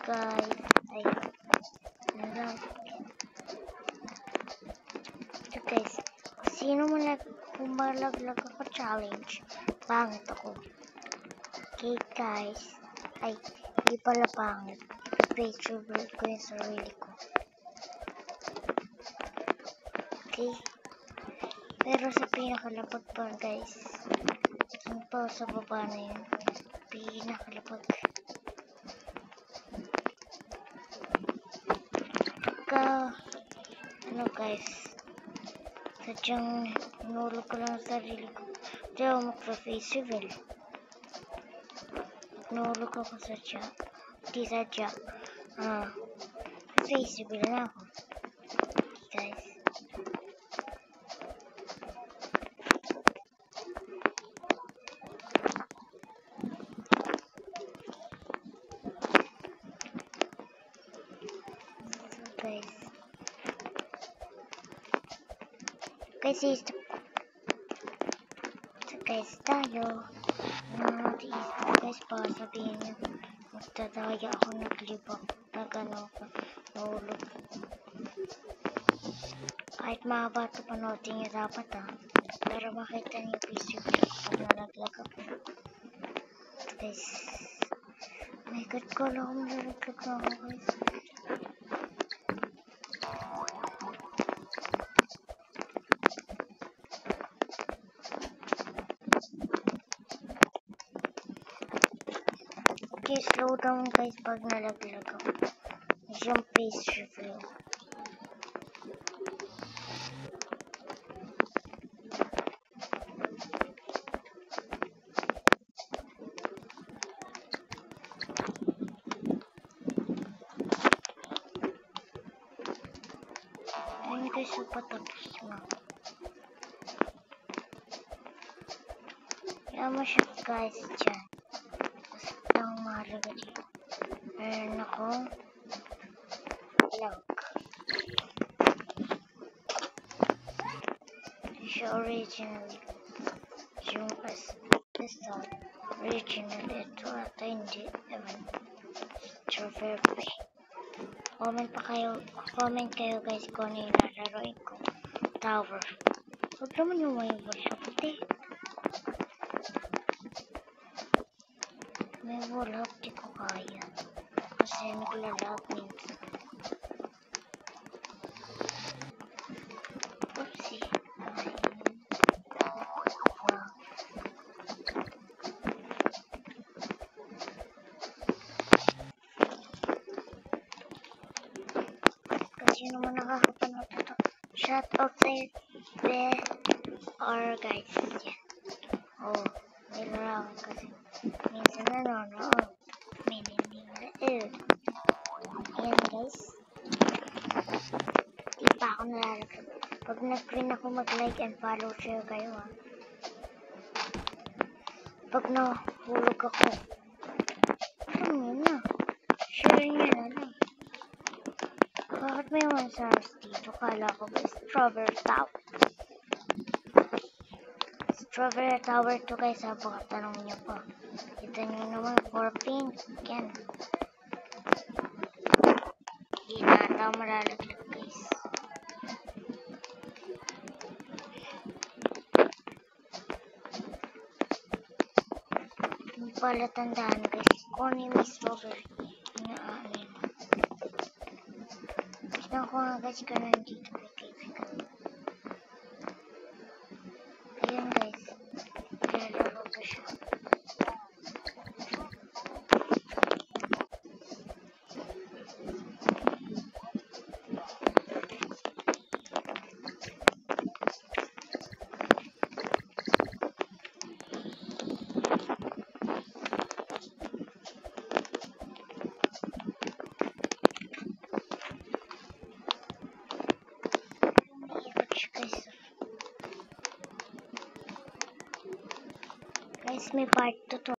guys. Ay, nalang. So guys, sino mo kumalaglag ako challenge? Pangit ako. Okay guys. Ay, hindi pala pangit. Face reveal ko yung sarili ko. Okay. Pero sa pinakalapag pa guys. Yung pa sa baba na yun. Pinakalapag. Ano guys. Sadyang inulog ko lang sa sarili ko. Hindi ako magpa-face reveal. Inulog ako sadya. Hindi sadya. Face reveal na ako. Guys. Guys, tayo. Guys, pa sabihin nyo, magdadaya ako, naglibak, nahulog. Kahit mahaba ito panoodin nyo dapat para makita nyo yung video kung nalaglag ako. Guys, oh my god, kala ko nalaglag na ako guys. Okay, slow down guys pag nalaglag ako. Yung face reveal. Ayun guys, patapos na. Kaya mo siya guys dyan. Mahalaga dito. Meron akong log. Siya original. Yung pistol. Original ito at hindi. Ewan. Strawberry. Comment kayo guys kung ano yung lalaroin ko. Tower. Huwag naman yung may wala puti. May wala, di ko kaya. Kasi naglalag minsan. Oopsie. Kasi naman nakakapanood ito. Shout out sa'yo, guys. Yan. Oh, may larawan kasi. Minsan nanonood. May ninding. Ayan guys. Di pa ako nalalaglag. Pag nag-green ako mag-like and follow, share kayo Pag nahulog ako, ano na? Share nyo na lang. Bakit may mga stars dito? Kala ko ba Strawberry Tower? Strawberry Tower to guys, baka tanong nyo pa. Kita nyo naman, 4 pink. Yan. Hindi na ata malalaglag guys. Yung pala tandaan guys, kung ano yung strawberry, inaamin. Tignan ko nga guys, ganun dito kay kaibigan. Ayan guys, nilalaro ko siya. Guys, may part 2 to.